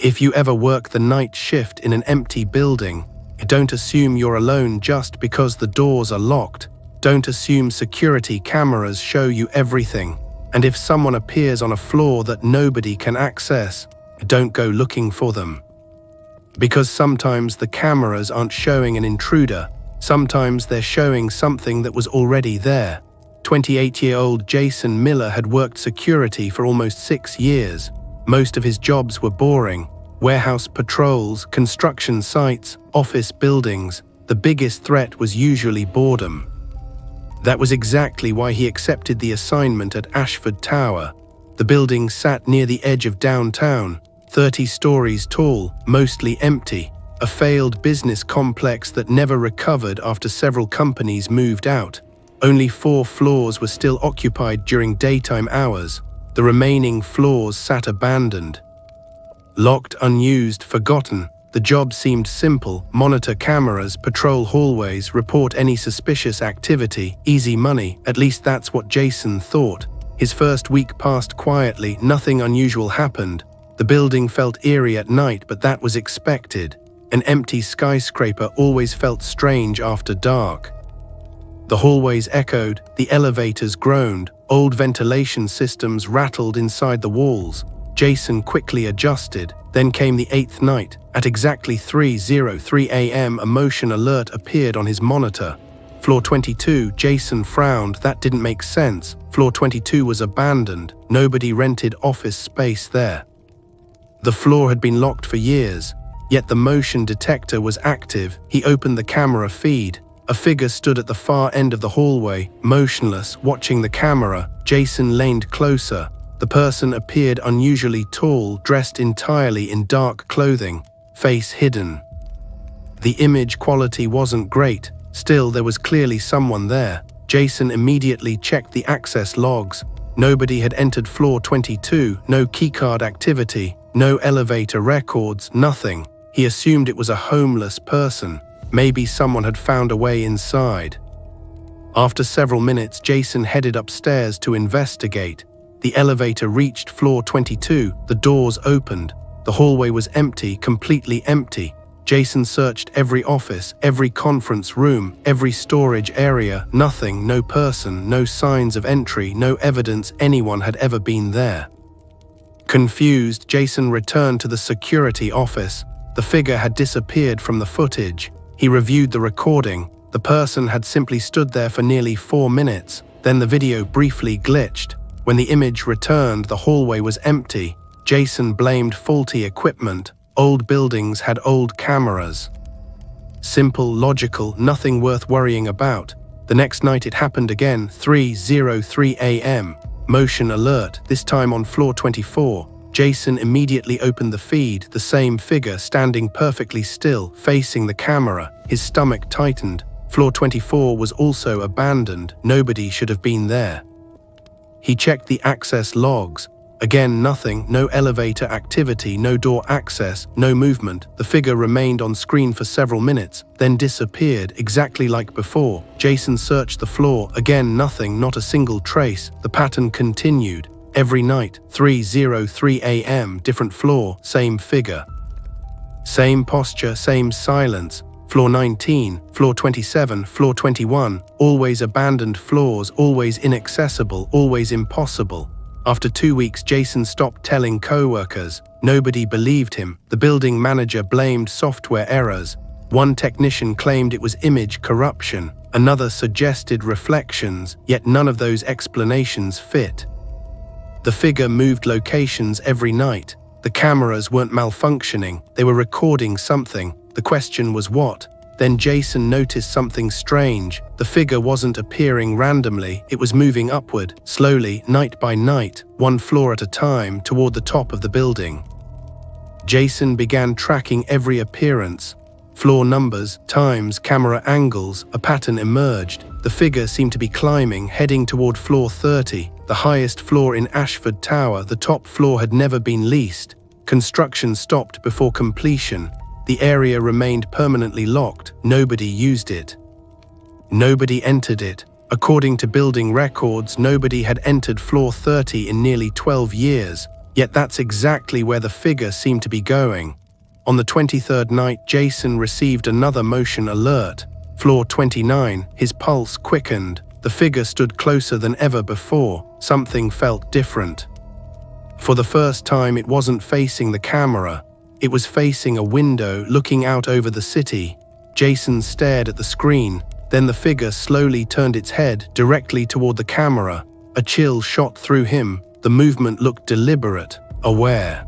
If you ever work the night shift in an empty building, don't assume you're alone just because the doors are locked. Don't assume security cameras show you everything. And if someone appears on a floor that nobody can access, don't go looking for them. Because sometimes the cameras aren't showing an intruder, sometimes they're showing something that was already there. 28-year-old Jason Miller had worked security for almost 6 years. Most of his jobs were boring. Warehouse patrols, construction sites, office buildings. The biggest threat was usually boredom. That was exactly why he accepted the assignment at Ashford Tower. The building sat near the edge of downtown, 30 stories tall, mostly empty. A failed business complex that never recovered after several companies moved out. Only 4 floors were still occupied during daytime hours. The remaining floors sat abandoned. Locked, unused, forgotten. The job seemed simple: monitor cameras, patrol hallways, report any suspicious activity, easy money. At least that's what Jason thought. His first week passed quietly, nothing unusual happened. The building felt eerie at night, but that was expected. An empty skyscraper always felt strange after dark. The hallways echoed, the elevators groaned, old ventilation systems rattled inside the walls. Jason quickly adjusted. Then came the 8th night. At exactly 3:03 a.m. a motion alert appeared on his monitor. Floor 22, Jason frowned. That didn't make sense. Floor 22 was abandoned. Nobody rented office space there. The floor had been locked for years, yet the motion detector was active. He opened the camera feed. A figure stood at the far end of the hallway, motionless, watching the camera. Jason leaned closer. The person appeared unusually tall, dressed entirely in dark clothing, face hidden. The image quality wasn't great. Still, there was clearly someone there. Jason immediately checked the access logs. Nobody had entered floor 22, no keycard activity, no elevator records, nothing. He assumed it was a homeless person. Maybe someone had found a way inside. After several minutes, Jason headed upstairs to investigate. The elevator reached floor 22. The doors opened. The hallway was empty, completely empty. Jason searched every office, every conference room, every storage area. Nothing, no person, no signs of entry, no evidence anyone had ever been there. Confused, Jason returned to the security office. The figure had disappeared from the footage. He reviewed the recording. The person had simply stood there for nearly 4 minutes. Then the video briefly glitched. When the image returned, the hallway was empty. Jason blamed faulty equipment. Old buildings had old cameras. Simple, logical, nothing worth worrying about. The next night it happened again, 3:03 a.m. Motion alert, this time on floor 24. Jason immediately opened the feed, the same figure standing perfectly still, facing the camera. His stomach tightened. Floor 24 was also abandoned. Nobody should have been there. He checked the access logs. Again, nothing, no elevator activity, no door access, no movement. The figure remained on screen for several minutes, then disappeared, exactly like before. Jason searched the floor. Again, nothing, not a single trace. The pattern continued. Every night, 3:03 a.m., different floor, same figure. Same posture, same silence. Floor 19, floor 27, floor 21, always abandoned floors, always inaccessible, always impossible. After 2 weeks, Jason stopped telling co-workers. Nobody believed him. The building manager blamed software errors. One technician claimed it was image corruption. Another suggested reflections, yet none of those explanations fit. The figure moved locations every night. The cameras weren't malfunctioning, they were recording something. The question was what? Then Jason noticed something strange. The figure wasn't appearing randomly, it was moving upward, slowly, night by night, 1 floor at a time, toward the top of the building. Jason began tracking every appearance. Floor numbers, times, camera angles, a pattern emerged. The figure seemed to be climbing, heading toward floor 30, the highest floor in Ashford Tower. The top floor had never been leased. Construction stopped before completion. The area remained permanently locked. Nobody used it. Nobody entered it. According to building records, nobody had entered floor 30 in nearly 12 years. Yet that's exactly where the figure seemed to be going. On the 23rd night, Jason received another motion alert. Floor 29, his pulse quickened. The figure stood closer than ever before. Something felt different. For the first time, it wasn't facing the camera. It was facing a window looking out over the city. Jason stared at the screen. Then the figure slowly turned its head directly toward the camera. A chill shot through him. The movement looked deliberate, aware,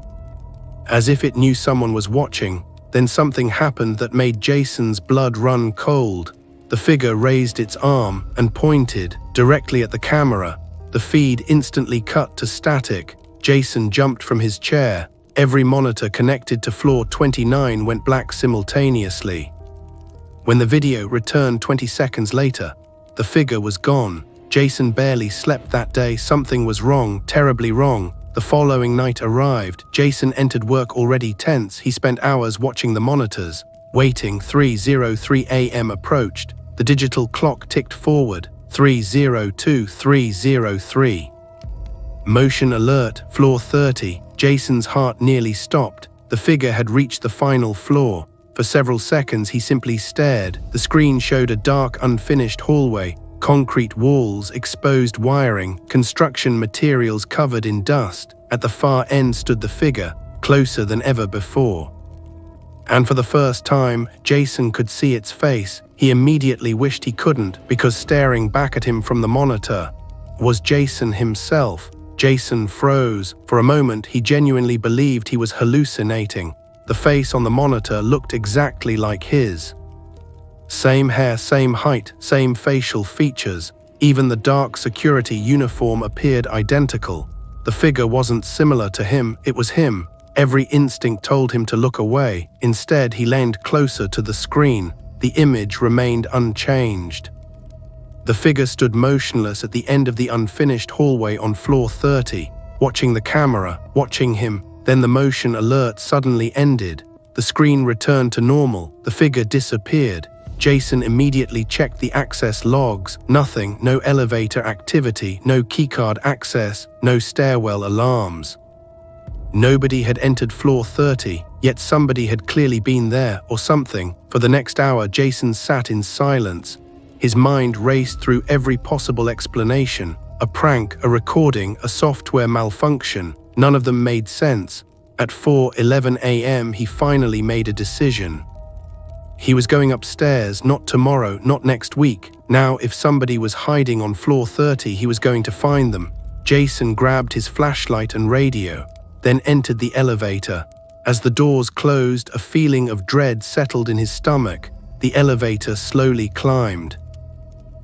as if it knew someone was watching. Then something happened that made Jason's blood run cold. The figure raised its arm and pointed directly at the camera. The feed instantly cut to static. Jason jumped from his chair. Every monitor connected to floor 29 went black simultaneously. When the video returned 20 seconds later, the figure was gone. Jason barely slept that day. Something was wrong, terribly wrong. The following night arrived. Jason entered work already tense. He spent hours watching the monitors, waiting. 3:03 a.m. approached. The digital clock ticked forward. 3:02:303. Motion alert, floor 30. Jason's heart nearly stopped. The figure had reached the final floor. For several seconds, he simply stared. The screen showed a dark, unfinished hallway. Concrete walls, exposed wiring, construction materials covered in dust. At the far end stood the figure, closer than ever before. And for the first time, Jason could see its face. He immediately wished he couldn't, because staring back at him from the monitor was Jason himself. Jason froze. For a moment, he genuinely believed he was hallucinating. The face on the monitor looked exactly like his. Same hair, same height, same facial features. Even the dark security uniform appeared identical. The figure wasn't similar to him, it was him. Every instinct told him to look away. Instead, he leaned closer to the screen. The image remained unchanged. The figure stood motionless at the end of the unfinished hallway on floor 30, watching the camera, watching him. Then the motion alert suddenly ended. The screen returned to normal. The figure disappeared. Jason immediately checked the access logs. Nothing, no elevator activity, no keycard access, no stairwell alarms. Nobody had entered floor 30, yet somebody had clearly been there, or something. For the next hour, Jason sat in silence. His mind raced through every possible explanation. A prank, a recording, a software malfunction. None of them made sense. At 4:11 a.m., he finally made a decision. He was going upstairs, not tomorrow, not next week. Now, if somebody was hiding on floor 30, he was going to find them. Jason grabbed his flashlight and radio, then entered the elevator. As the doors closed, a feeling of dread settled in his stomach. The elevator slowly climbed.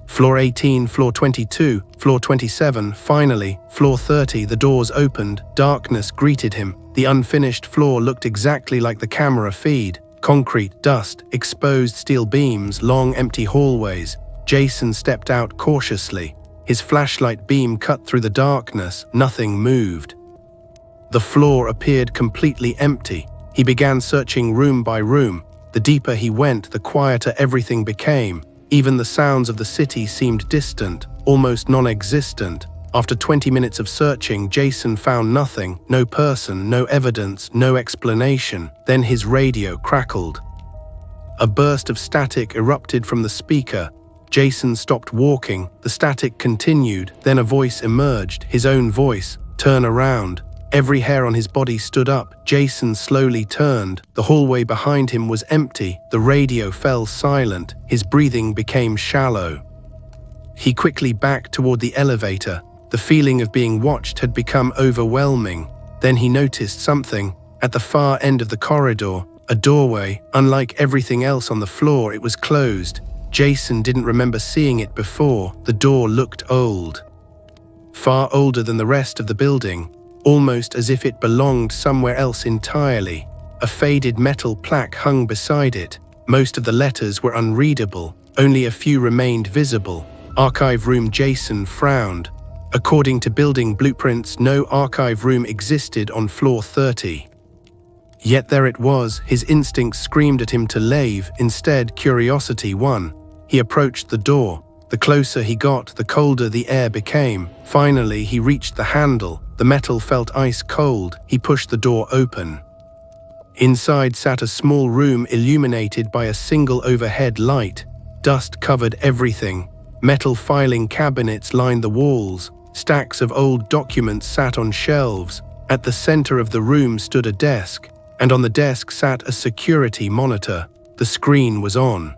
Floor 18, floor 22, floor 27, finally, floor 30, the doors opened. Darkness greeted him. The unfinished floor looked exactly like the camera feed. Concrete, dust, exposed steel beams, long empty hallways. Jason stepped out cautiously. His flashlight beam cut through the darkness. Nothing moved. The floor appeared completely empty. He began searching room by room. The deeper he went, the quieter everything became. Even the sounds of the city seemed distant, almost non-existent. After 20 minutes of searching, Jason found nothing, no person, no evidence, no explanation. Then his radio crackled. A burst of static erupted from the speaker. Jason stopped walking. The static continued. Then a voice emerged, his own voice. "Turn around." Every hair on his body stood up. Jason slowly turned. The hallway behind him was empty. The radio fell silent. His breathing became shallow. He quickly backed toward the elevator. The feeling of being watched had become overwhelming. Then he noticed something. At the far end of the corridor, a doorway. Unlike everything else on the floor, it was closed. Jason didn't remember seeing it before. The door looked old. Far older than the rest of the building, almost as if it belonged somewhere else entirely. A faded metal plaque hung beside it. Most of the letters were unreadable. Only a few remained visible. Archive room. Jason frowned. According to building blueprints, no archive room existed on floor 30. Yet there it was. His instincts screamed at him to leave. Instead, curiosity won. He approached the door. The closer he got, the colder the air became. Finally, he reached the handle. The metal felt ice cold. He pushed the door open. Inside sat a small room illuminated by a single overhead light. Dust covered everything. Metal filing cabinets lined the walls. Stacks of old documents sat on shelves. At the center of the room stood a desk, and on the desk sat a security monitor. The screen was on.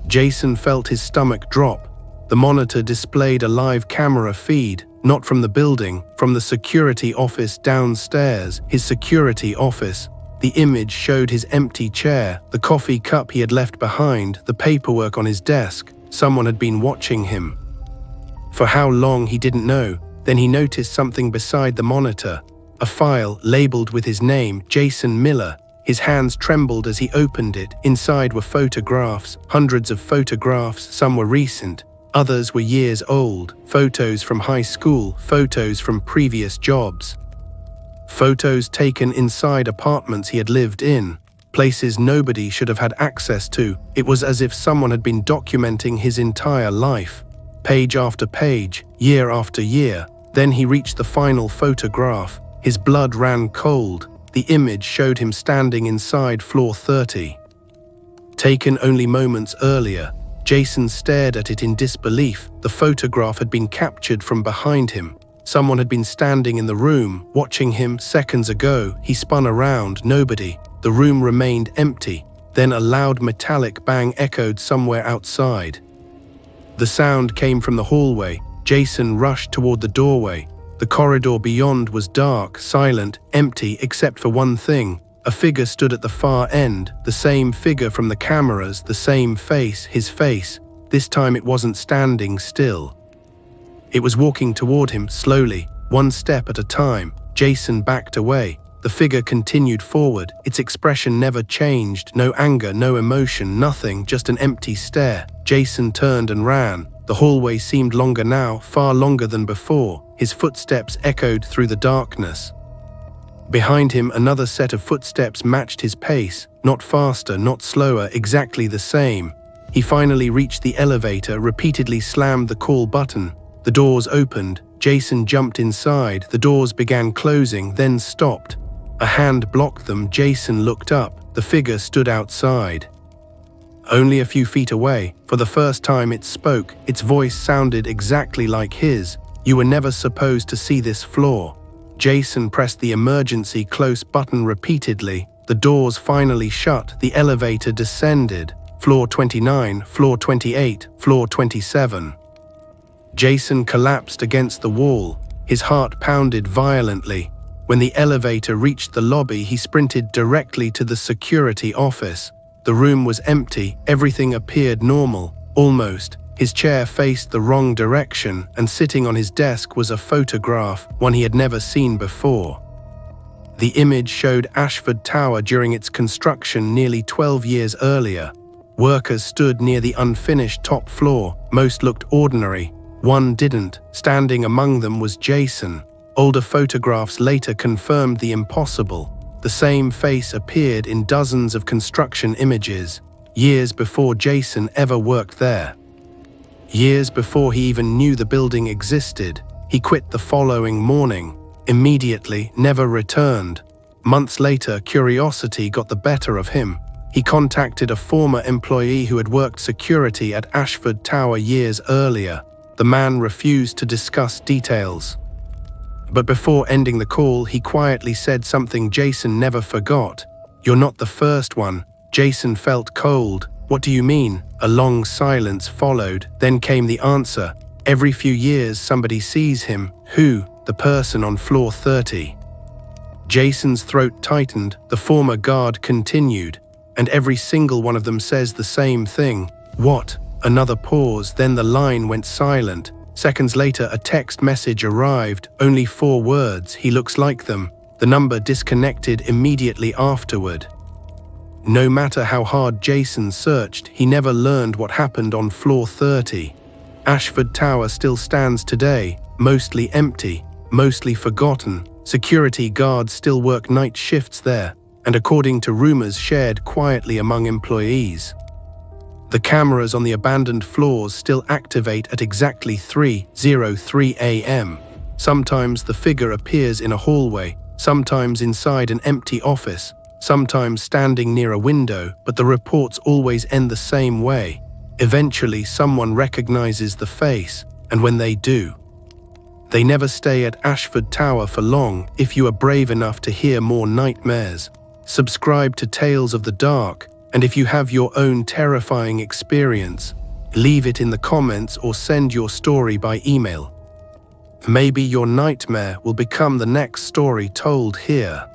Jason felt his stomach drop. The monitor displayed a live camera feed, not from the building, from the security office downstairs, his security office. The image showed his empty chair, the coffee cup he had left behind, the paperwork on his desk. Someone had been watching him. For how long he didn't know. Then he noticed something beside the monitor. A file labeled with his name, Jason Miller. His hands trembled as he opened it. Inside were photographs, hundreds of photographs. Some were recent, others were years old. Photos from high school, photos from previous jobs. Photos taken inside apartments he had lived in, places nobody should have had access to. It was as if someone had been documenting his entire life, page after page, year after year. Then he reached the final photograph. His blood ran cold. The image showed him standing inside floor 30. Taken only moments earlier, Jason stared at it in disbelief. The photograph had been captured from behind him. Someone had been standing in the room, watching him seconds ago. He spun around, nobody. The room remained empty. Then a loud metallic bang echoed somewhere outside. The sound came from the hallway. Jason rushed toward the doorway. The corridor beyond was dark, silent, empty except for one thing. A figure stood at the far end, the same figure from the cameras, the same face, his face. This time it wasn't standing still. It was walking toward him, slowly, one step at a time. Jason backed away. The figure continued forward. Its expression never changed. No anger, no emotion, nothing, just an empty stare. Jason turned and ran. The hallway seemed longer now, far longer than before. His footsteps echoed through the darkness. Behind him, another set of footsteps matched his pace. Not faster, not slower, exactly the same. He finally reached the elevator, repeatedly slammed the call button. The doors opened. Jason jumped inside. The doors began closing, then stopped. A hand blocked them. Jason looked up. The figure stood outside. Only a few feet away. For the first time it spoke. Its voice sounded exactly like his. "You were never supposed to see this floor." Jason pressed the emergency close button repeatedly. The doors finally shut. The elevator descended. Floor 29, floor 28, floor 27. Jason collapsed against the wall. His heart pounded violently. When the elevator reached the lobby, he sprinted directly to the security office. The room was empty. Everything appeared normal, almost. His chair faced the wrong direction, and sitting on his desk was a photograph, one he had never seen before. The image showed Ashford Tower during its construction nearly 12 years earlier. Workers stood near the unfinished top floor. Most looked ordinary. One didn't. Standing among them was Jason. Older photographs later confirmed the impossible. The same face appeared in dozens of construction images, years before Jason ever worked there. Years before he even knew the building existed. He quit the following morning. Immediately, never returned. Months later, curiosity got the better of him. He contacted a former employee who had worked security at Ashford Tower years earlier. The man refused to discuss details. But before ending the call, he quietly said something Jason never forgot. "You're not the first one." Jason felt cold. "What do you mean?" A long silence followed. Then came the answer. "Every few years somebody sees him." "Who?" "The person on floor 30. Jason's throat tightened. The former guard continued. "And every single one of them says the same thing." "What?" Another pause, then the line went silent. Seconds later, a text message arrived. Only 4 words. "He looks like them." The number disconnected immediately afterward. No matter how hard Jason searched, he never learned what happened on floor 30. Ashford Tower still stands today, mostly empty, mostly forgotten. Security guards still work night shifts there, and according to rumors shared quietly among employees. The cameras on the abandoned floors still activate at exactly 3:03 a.m. Sometimes the figure appears in a hallway, sometimes inside an empty office, sometimes standing near a window, but the reports always end the same way. Eventually, someone recognizes the face, and when they do, they never stay at Ashford Tower for long. If you are brave enough to hear more nightmares, subscribe to Tales of the Dark, and if you have your own terrifying experience, leave it in the comments or send your story by email. Maybe your nightmare will become the next story told here.